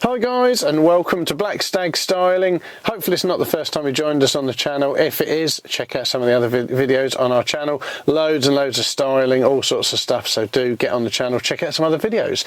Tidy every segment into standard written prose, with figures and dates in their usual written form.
Hi guys, and welcome to Black Stag Styling. Hopefully it's not the first time you joined us on the channel. If it is, check out some of the other videos on our channel. Loads and loads of styling, all sorts of stuff, so do get on the channel, check out some other videos.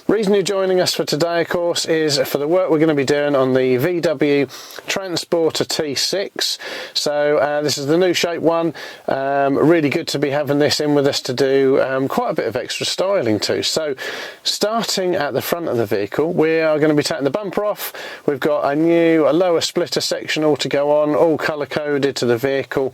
Reason you're joining us for today, of course, is for the work we're going to be doing on the VW Transporter T6. So this is the new shape one. Really good to be having this in with us to do quite a bit of extra styling too. So starting at the front of the vehicle, we are going to be taking the bumper off. We've got a lower splitter sectional to go on, all colour coded to the vehicle.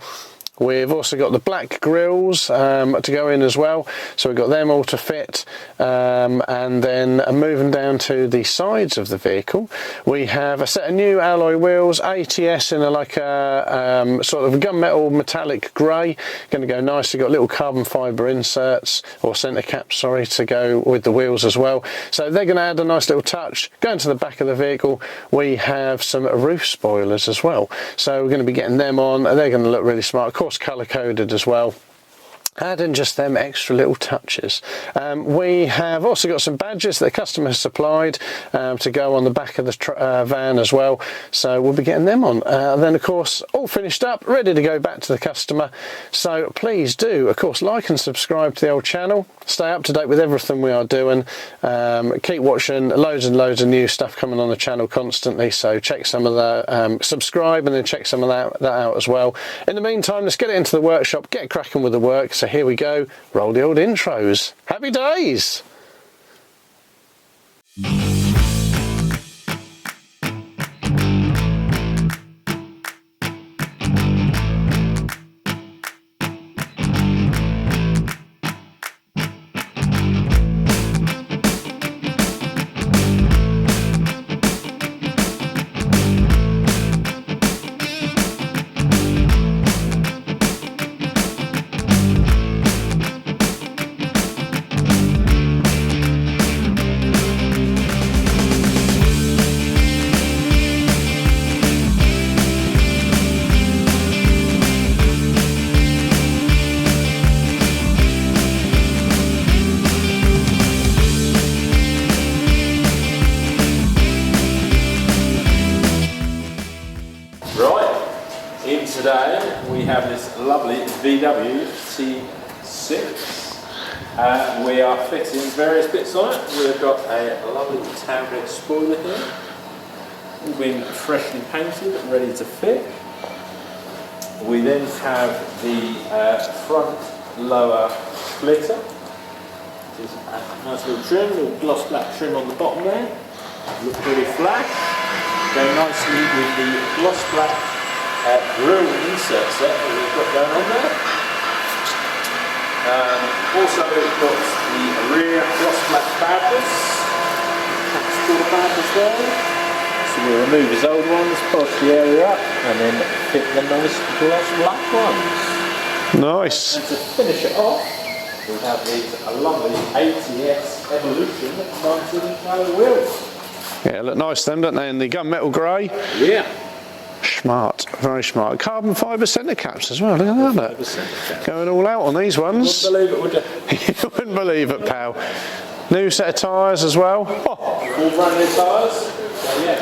We've also got the black grills to go in as well, so we've got them all to fit, and then moving down to the sides of the vehicle, we have a set of new alloy wheels, ATS in like a sort of gunmetal metallic grey, going to go nicely. Got little carbon fibre inserts, or centre caps, sorry, to go with the wheels as well, so they're going to add a nice little touch. Going to the back of the vehicle, we have some roof spoilers as well, so we're going to be getting them on. They're going to look really smart, of course colour coded as well, adding just them extra little touches. We have also got some badges that the customer has supplied to go on the back of the van as well, so we'll be getting them on. Then of course all finished up, ready to go back to the customer, so please do of course like and subscribe to the old channel, stay up to date with everything we are doing. Keep watching, loads and loads of new stuff coming on the channel constantly, so check some of the subscribe and then check some of that out as well. In the meantime, let's get it into the workshop, get cracking with the work. So here we go, roll the old intros. Happy days! Today we have this lovely VW T6. We are fitting various bits on it. We've got a lovely tan red spoiler here, all been freshly painted, ready to fit. We then have the front lower splitter, which is a nice little trim, little gloss black trim on the bottom there. Looks really flash. Go nicely with the gloss black grill insert set that we've got going on there. Also we've got the rear gloss black badges, transporter badges there. So we'll remove his old ones, polish the area up, and then fit the nice gloss black ones. Nice. And to finish it off, we have these lovely ATS Evolution 19-inch alloy wheels. Yeah, look nice them, don't they, in the gunmetal grey? Yeah. Smart, very smart. Carbon fibre centre caps as well, look at that. Look. Going all out on these ones. You wouldn't believe it, would you? You wouldn't believe it, pal. New set of tyres as well. Oh. All brand new tyres. So yeah,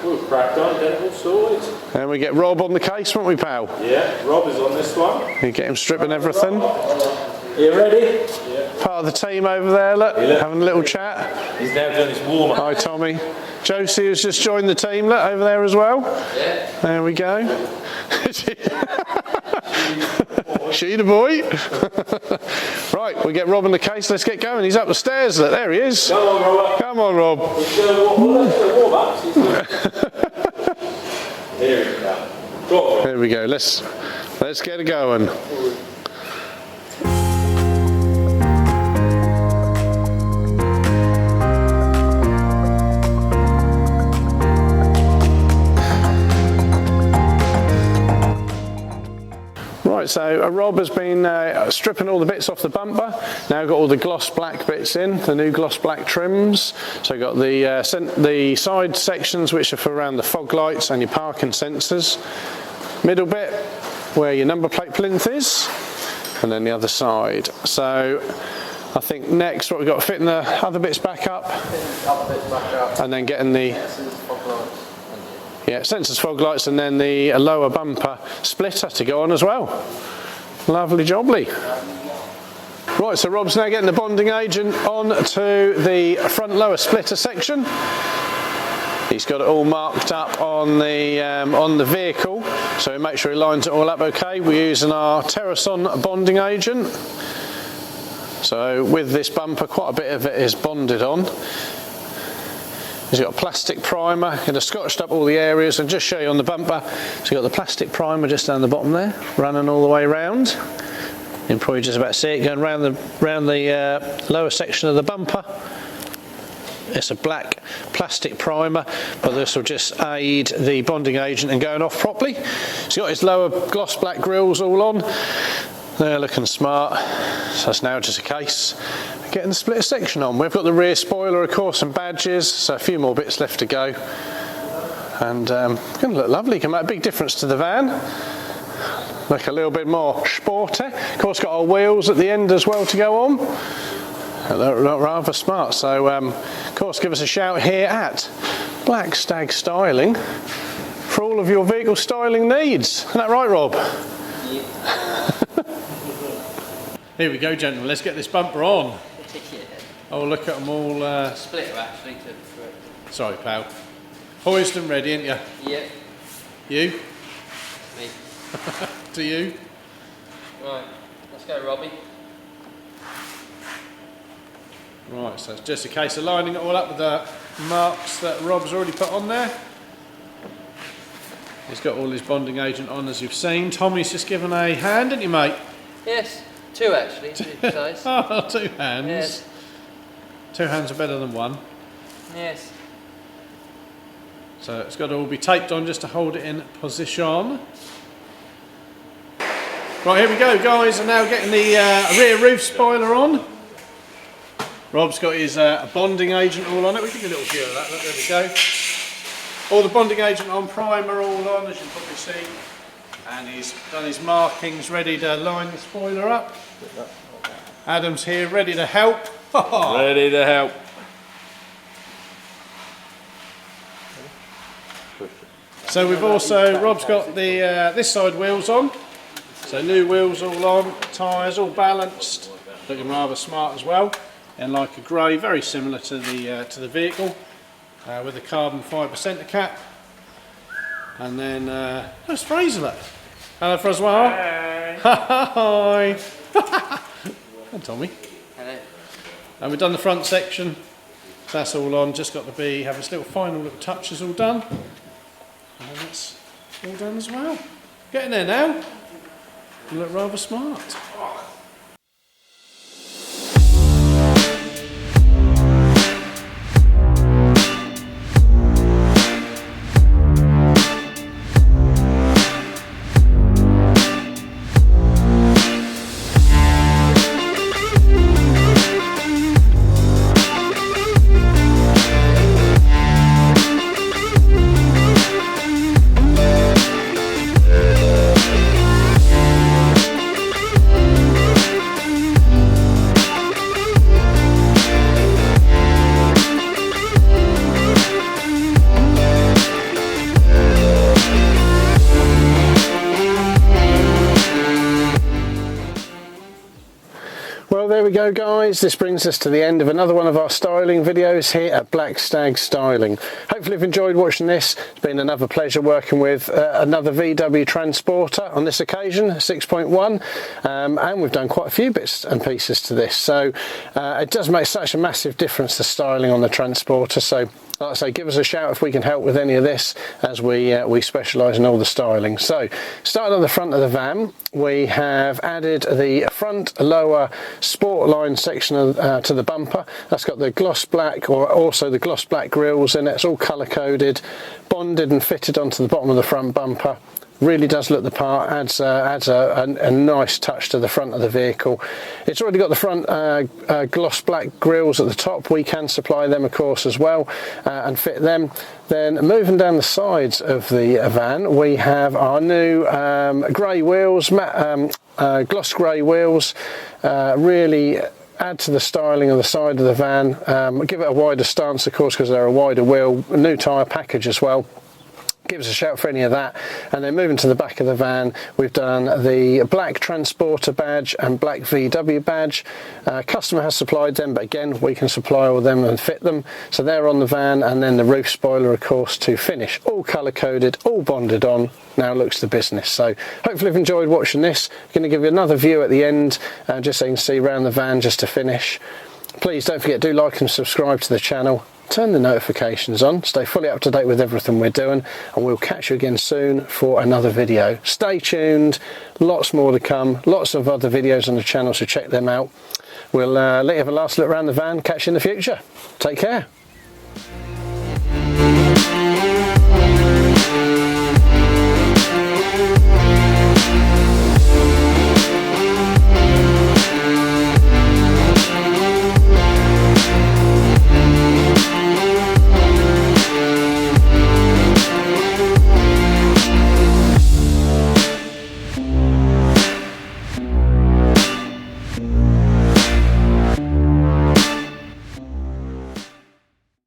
we'll crack on, get it all sorted. And we get Rob on the case, won't we, pal? Yeah, Rob is on this one. You get him stripping everything. Are you ready? Yeah. Part of the team over there, look, having a little chat. He's now doing his warm-up. Hi, Tommy. Josie has just joined the team, look, over there as well. Yeah. There we go. She the boy. Right, we get Rob in the case, let's get going. He's up the stairs, look, there he is. Come on, Rob. Come on, Rob. He's doing warm-up. Here we go. There we go, let's get it going. Right, so Rob has been stripping all the bits off the bumper. Now got all the gloss black bits in, the new gloss black trims. So we've got the side sections which are for around the fog lights and your parking sensors. Middle bit where your number plate plinth is, and then the other side. So I think next what we've got, fitting the other bits back up, and then getting the sensors, fog lights, and then the lower bumper splitter to go on as well. Lovely jobbly. Right, so Rob's now getting the bonding agent on to the front lower splitter section. He's got it all marked up on the vehicle, so we make sure he lines it all up okay. We're using our Terrason bonding agent. So with this bumper, quite a bit of it is bonded on. He's got a plastic primer, going to scotched up all the areas, and just show you on the bumper. So you've got the plastic primer just down the bottom there, running all the way around. You can probably just about see it going round the lower section of the bumper. It's a black plastic primer, but this will just aid the bonding agent in going off properly. So he's got his lower gloss black grills all on. They're looking smart. So it's now just a case of getting the splitter section on. We've got the rear spoiler, of course, and badges, so a few more bits left to go. And going to look lovely. Can make a big difference to the van. Look a little bit more sporty. Of course, got our wheels at the end as well to go on. They're rather smart. So, of course, give us a shout here at Black Stag Styling for all of your vehicle styling needs. Isn't that right, Rob? Yep. Here we go, gentlemen. Let's get this bumper on. Oh, look at them all. Splitter actually. Sorry, pal. Poised and ready, ain't you? Yep. You? Me. To you? Right. Let's go, Robbie. Right, so it's just a case of lining it all up with the marks that Rob's already put on there. He's got all his bonding agent on, as you've seen. Tommy's just given a hand, didn't you, mate? Yes, two actually, to be precise. Oh, 2 hands. Yes. 2 hands are better than 1. Yes. So it's got to all be taped on just to hold it in position. Right, here we go, guys. I'm now getting the rear roof spoiler on. Rob's got his bonding agent all on it. We can get a little view of that. Look, there we go. All the bonding agent on, primer all on, as you can probably see. And he's done his markings, ready to line the spoiler up. Adam's here, ready to help. Ready to help. So we've also, Rob's got the this side wheels on. So new wheels all on, tyres all balanced, looking rather smart as well. And like a grey, very similar to the vehicle, with a carbon fibre centre cap. And then there's Fraser there. Hello, Francois. Hi. And Tommy. Hello. And we've done the front section. That's all on. Just got to be have this little final little touches all done. And that's all done as well. Getting there now. You look rather smart. Well, there we go, guys. This brings us to the end of another one of our styling videos here at Black Stag Styling. Hopefully you've enjoyed watching this. It's been another pleasure working with another VW Transporter on this occasion, 6.1, and we've done quite a few bits and pieces to this. So it does make such a massive difference to styling on the Transporter. So like I say, give us a shout if we can help with any of this, as we specialise in all the styling. So, starting on the front of the van, we have added the front lower sport line section to the bumper. That's got the gloss black, or also the gloss black grills in it. It's all colour coded, bonded and fitted onto the bottom of the front bumper. Really does look the part, adds a nice touch to the front of the vehicle. It's already got the front gloss black grills at the top. We can supply them, of course, as well, and fit them. Then moving down the sides of the van, we have our new grey wheels, gloss grey wheels. Really add to the styling of the side of the van, give it a wider stance of course because they're a wider wheel, a new tyre package as well. Give us a shout for any of that. And then moving to the back of the van, we've done the Black Transporter badge and Black VW badge. Customer has supplied them, but again we can supply all of them and fit them, so they're on the van. And then the roof spoiler of course to finish, all colour coded, all bonded on. Now looks the business. So hopefully you've enjoyed watching this. I'm going to give you another view at the end, just so you can see around the van just to finish. Please don't forget, do like and subscribe to the channel. Turn the notifications on, stay fully up to date with everything we're doing, and we'll catch you again soon for another video. Stay tuned, lots more to come, lots of other videos on the channel, so check them out. We'll let you have a last look around the van, catch you in the future. Take care.